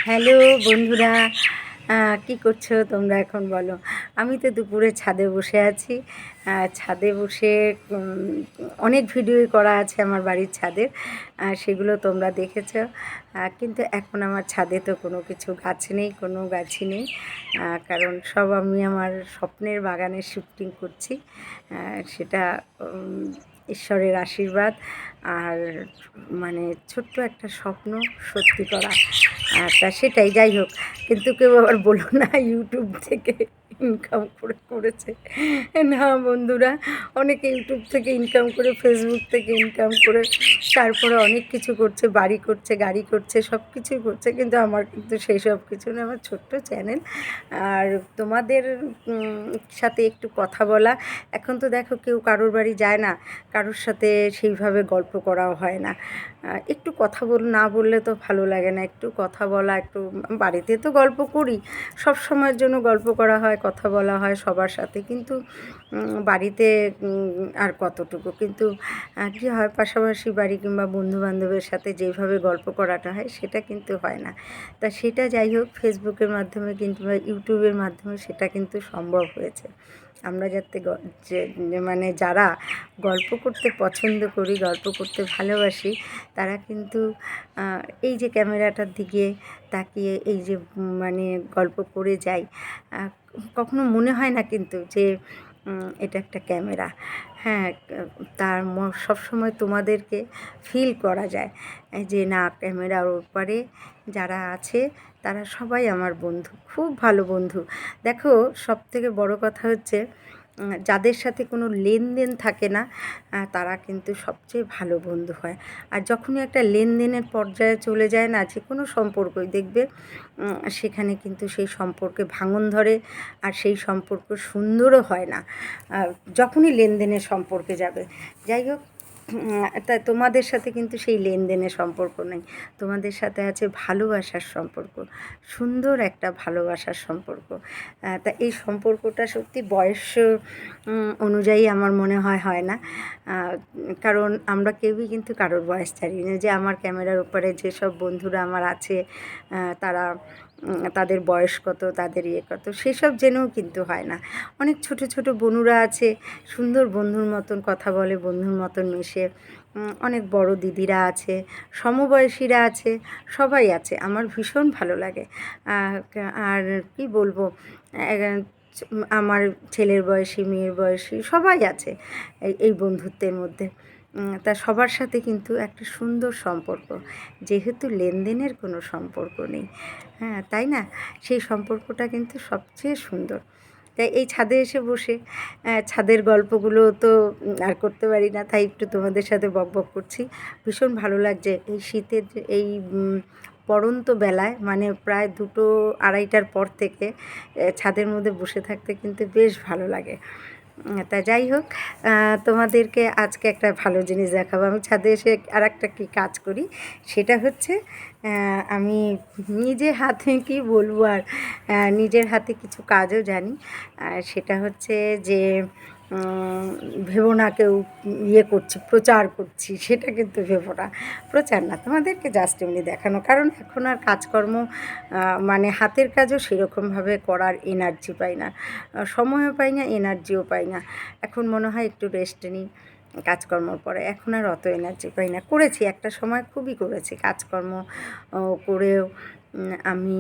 Hello বন্ধুরা, কি করছো তোমরা এখন বলো? আমি তো দুপুরে ছাদে বসে আছি। ছাদে বসে অনেক ভিডিওই করা আছে আমার বাড়ির ছাদের, সেগুলো তোমরা দেখেছো। কিন্তু এখন আমার ছাদে তো কোনো কিছু গাছ নেই, কোনো গাছই নেই, কারণ সব আমি আমার স্বপ্নের বাগানে শিফটিং করছি। সেটা ঈশ্বরের আশীর্বাদ আর মানে ছোট্ট একটা স্বপ্ন সত্যি করা। তা সেটাই, যাই হোক, কিন্তু কেউ আবার বলো না ইউটিউব থেকে ইনকাম করেছে। না বন্ধুরা, অনেকে ইউটিউব থেকে ইনকাম করে, ফেসবুক থেকে ইনকাম করে, তারপরে অনেক কিছু করছে, বাড়ি করছে, গাড়ি করছে, সব কিছুই করছে, কিন্তু আমার কিন্তু সেই সব কিছু না। আমার ছোট্ট চ্যানেল, আর তোমাদের সাথে একটু কথা বলা। এখন তো দেখো কেউ কারোর বাড়ি যায় না, কারোর সাথে সেইভাবে গল্প করাও হয় না। একটু কথা না বললে তো ভালো লাগে না, একটু কথা বলা, একটু বাড়িতে তো গল্প করি, সব সময়ের জন্য গল্প করা হয়, কথা বলা হয় সবার সাথে, কিন্তু বাড়িতে আর কতটুকু, কিন্তু কী হয়, পাশাপাশি বাড়ি কিংবা বন্ধুবান্ধবের সাথে যেভাবে গল্প করাটা হয় সেটা কিন্তু হয় না। তা সেটা যাই হোক, ফেসবুকের মাধ্যমে কিংবা ইউটিউবের মাধ্যমে সেটা কিন্তু সম্ভব হয়েছে। আমরা যাতে মানে যারা গল্প করতে পছন্দ করি, গল্প করতে ভালোবাসি, তারা কিন্তু এই যে ক্যামেরাটার দিকে তাকিয়ে এই যে মানে গল্প করে যাই, কখনো মনে হয় না কিন্তু যে এটা একটা ক্যামেরা। হ্যাঁ, তার সবসময় তোমাদেরকে ফিল করা যায় যে না, ক্যামেরার ওপারে যারা আছে তারা সবাই আমার বন্ধু, খুব ভালো বন্ধু। দেখো, সবথেকে বড় কথা হচ্ছে যাদের সাথে কোনো লেনদেন থাকে না, তারা কিন্তু সবচেয়ে ভালো বন্ধু হয়। আর যখনই একটা লেনদেনের পর্যায়ে চলে যায় না, যে কোনো সম্পর্কই দেখবে সেখানে কিন্তু সেই সম্পর্কে ভাঙন ধরে, আর সেই সম্পর্ক সুন্দরও হয় না যখনই লেনদেনের সম্পর্কে যাবে। যাই হোক, তা তোমাদের সাথে কিন্তু সেই লেনদেনের সম্পর্ক নেই, তোমাদের সাথে আছে ভালোবাসার সম্পর্ক, সুন্দর একটা ভালোবাসার সম্পর্ক। তা এই সম্পর্কটা সত্যি বয়স অনুযায়ী আমার মনে হয় না, কারণ আমরা কেউই কিন্তু কারোর বয়স ছাড়ি না। যে আমার ক্যামেরার উপরে যেসব বন্ধুরা আমার আছে, তারা তাদের বয়স কত, তাদের কত, সেসব জেনেও কিন্তু হয় না। অনেক ছোট ছোট বোনুরা আছে, সুন্দর বন্ধুর মতন কথা বলে, বন্ধুর মতন মেশে। অনেক বড় দিদিরা আছে, সমবয়সীরা আছে, সবাই আছে, আমার ভীষণ ভালো লাগে। আর কি বলবো, আমার ছেলের বয়সী, মেয়ের বয়সী সবাই আছে এই বন্ধুত্বের মধ্যে। তা সবার সাথে কিন্তু একটা সুন্দর সম্পর্ক, যেহেতু লেনদেনের কোনো সম্পর্ক নেই, হ্যাঁ তাই না, সেই সম্পর্কটা কিন্তু সবচেয়ে সুন্দর। তাই এই ছাদে এসে বসে ছাদের গল্পগুলো তো আর করতে পারি না, তাই একটু তোমাদের সাথে বকবক করছি। ভীষণ ভালো লাগছে এই শীতের এই পড়ন্ত বেলায়, মানে প্রায় 2-2:30টার পর থেকে ছাদের মধ্যে বসে থাকতে কিন্তু বেশ ভালো লাগে। তা যাই হোক, তোমাদেরকে আজকে একটা ভালো জিনিস দেখাবো। আমি ছাদে এসে আর একটা কী কাজ করি, সেটা হচ্ছে আমি নিজে হাতে, কি বলবো আর, নিজের হাতে কিছু কাজও জানি। সেটা হচ্ছে যে ভেবো না কেউ ইয়ে করছি, প্রচার করছি, সেটা কিন্তু ভেবো না, প্রচার না, তোমাদেরকে জাস্ট এমনি দেখানো। কারণ এখন আর কাজকর্ম মানে হাতের কাজও সেরকমভাবে করার এনার্জি পাই না, সময়ও পাই না, এনার্জিও পাই না। এখন মনে হয় একটু রেস্ট নিই কাজকর্মর পরে, এখন আর অত এনার্জি পাই না। করেছি একটা সময়, খুবই করেছি কাজকর্ম করেও। আমি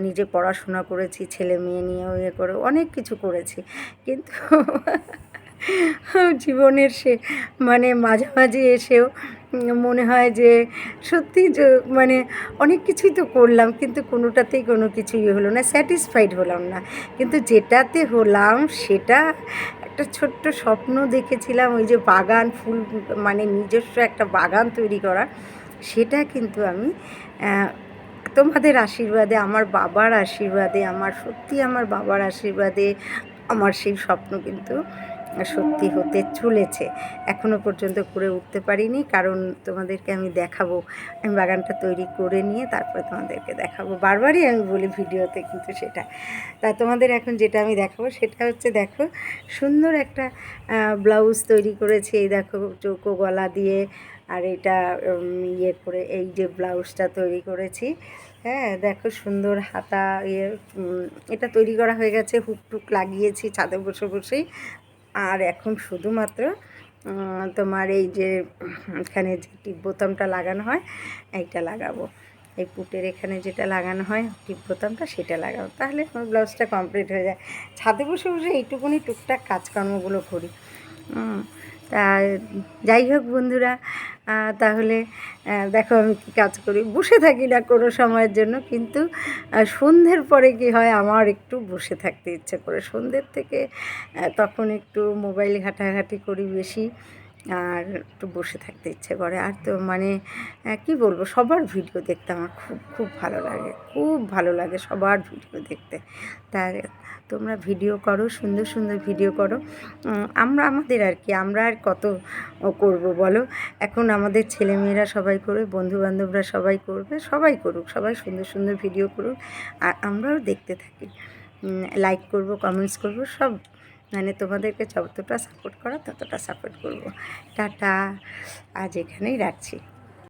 নিজে পড়াশোনা করেছি, ছেলে মেয়ে নিয়েও ইয়ে করে অনেক কিছু করেছি, কিন্তু জীবনের মানে মাঝামাঝি এসেও মনে হয় যে সত্যি যে মানে অনেক কিছুই তো করলাম, কিন্তু কোনোটাতেই কোনো কিছুই হলো না, স্যাটিসফাইড হলাম না। কিন্তু যেটাতে হলাম সেটা একটা ছোট্ট স্বপ্ন দেখেছিলাম, ওই যে বাগান, ফুল, মানে নিজস্ব একটা বাগান তৈরি করা, সেটা কিন্তু আমি তোমাদের আশীর্বাদে, আমার বাবার আশীর্বাদে, আমার সত্যি আমার বাবার আশীর্বাদে আমার সেই স্বপ্ন কিন্তু সত্যি হতে চলেছে। এখনও পর্যন্ত করে উঠতে পারিনি, কারণ তোমাদেরকে আমি দেখাবো, আমি বাগানটা তৈরি করে নিয়ে তারপরে তোমাদেরকে দেখাবো। বারবারই আমি বলি ভিডিওতে, কিন্তু সেটা, তা তোমাদের এখন যেটা আমি দেখাবো সেটা হচ্ছে, দেখো, সুন্দর একটা ব্লাউজ তৈরি করেছি। এই দেখো, চৌকো গলা দিয়ে আর এটা ইয়ে করে এই যে ব্লাউজটা তৈরি করেছি। হ্যাঁ, দেখো সুন্দর হাতা এটা তৈরি করা হয়ে গেছে, হুক টুক লাগিয়েছি ছাদে বসে বসেই। আর এখন শুধুমাত্র তোমার এই যে এখানে যে টিপ বোতামটা লাগানো হয় এইটা লাগাবো, এই পুটের এখানে যেটা লাগানো হয় টিপ বোতামটা সেটা লাগাবো, তাহলে আমার ব্লাউজটা কমপ্লিট হয়ে যায়। ছাদে বসে বসে এইটুকুনি টুকটাক কাজকর্মগুলো করি। তা যাই হোক বন্ধুরা, তাহলে দেখো আমি কী কাজ করি, বসে থাকি না কোনো সময়ের জন্য, কিন্তু সন্ধ্যের পরে কি হয় আমার একটু বসে থাকতে ইচ্ছে করে। সন্ধ্যের থেকে তখন একটু মোবাইল ঘাঁটাঘাঁটি করি বেশি, আর একটু বসে থাকতে ইচ্ছে করে। আর তো মানে কী বলবো, সবার ভিডিও দেখতে আমার খুব খুব ভালো লাগে, খুব ভালো লাগে সবার ভিডিও দেখতে। তাই তোমরা ভিডিও করো, সুন্দর সুন্দর ভিডিও করো। আমাদের আর কি, আমরা আর কত করব বলো। এখন আমাদের ছেলেমেয়েরা সবাই করবে, বন্ধুবান্ধবরা সবাই করবে, সবাই করুক, সবাই সুন্দর সুন্দর ভিডিও করুক, আর আমরাও দেখতে থাকি, লাইক করব, কমেন্টস করব, সব মানে তোমাদেরকে যতটা সাপোর্ট করা ততটা সাপোর্ট করব। টাটা, আজ এখানেই রাখছি।